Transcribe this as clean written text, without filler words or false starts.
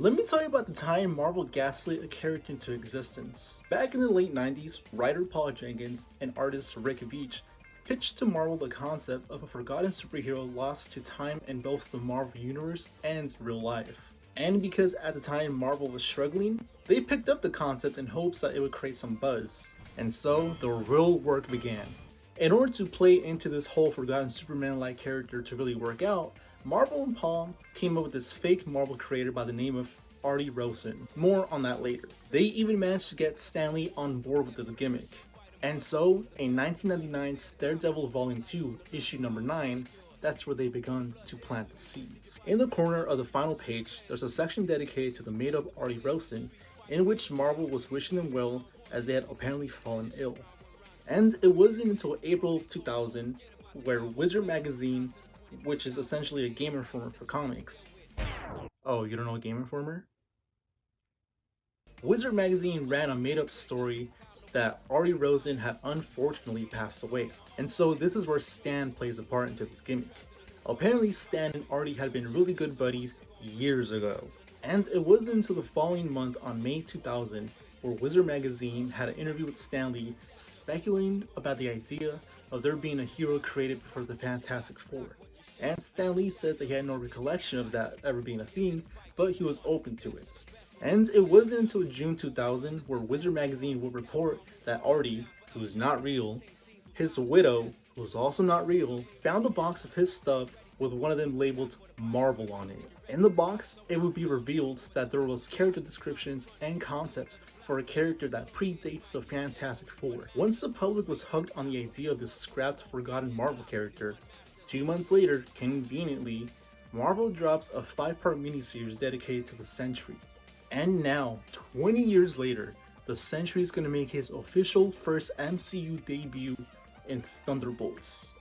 Let me tell you about the time Marvel gaslit a character into existence. Back in the late 90s, writer Paul Jenkins and artist Rick Veitch pitched to Marvel the concept of a forgotten superhero lost to time in both the Marvel Universe and real life. And because at the time Marvel was struggling, they picked up the concept in hopes that it would create some buzz. And so the real work began. In order to play into this whole forgotten Superman-like character to really work out, Marvel and Paul came up with this fake Marvel creator by the name of Artie Rosen. More on that later. They even managed to get Stan Lee on board with this gimmick. And so, in 1999's Daredevil Volume 2, issue number 9, that's where they begun to plant the seeds. In the corner of the final page, there's a section dedicated to the made-up Artie Rosen, in which Marvel was wishing them well as they had apparently fallen ill. And it wasn't until April of 2000 where Wizard Magazine, which is essentially a Game Informer for comics. Oh, you don't know a Game Informer? Wizard Magazine ran a made-up story that Artie Rosen had unfortunately passed away. And so this is where Stan plays a part into this gimmick. Apparently Stan and Artie had been really good buddies years ago. And it wasn't until the following month on May 2000 where Wizard Magazine had an interview with Stan Lee speculating about the idea of there being a hero created before the Fantastic Four. And Stan Lee says that he had no recollection of that ever being a thing, but he was open to it. And it wasn't until June 2000 where Wizard Magazine would report that Artie, who's not real, his widow, who's also not real, found a box of his stuff with one of them labeled Marvel on it. In the box, it would be revealed that there was character descriptions and concepts for a character that predates the Fantastic Four. Once the public was hooked on the idea of this scrapped, forgotten Marvel character, 2 months later, conveniently, Marvel drops a 5-part miniseries dedicated to the Sentry. And now, 20 years later, the Sentry is going to make his official first MCU debut in Thunderbolts.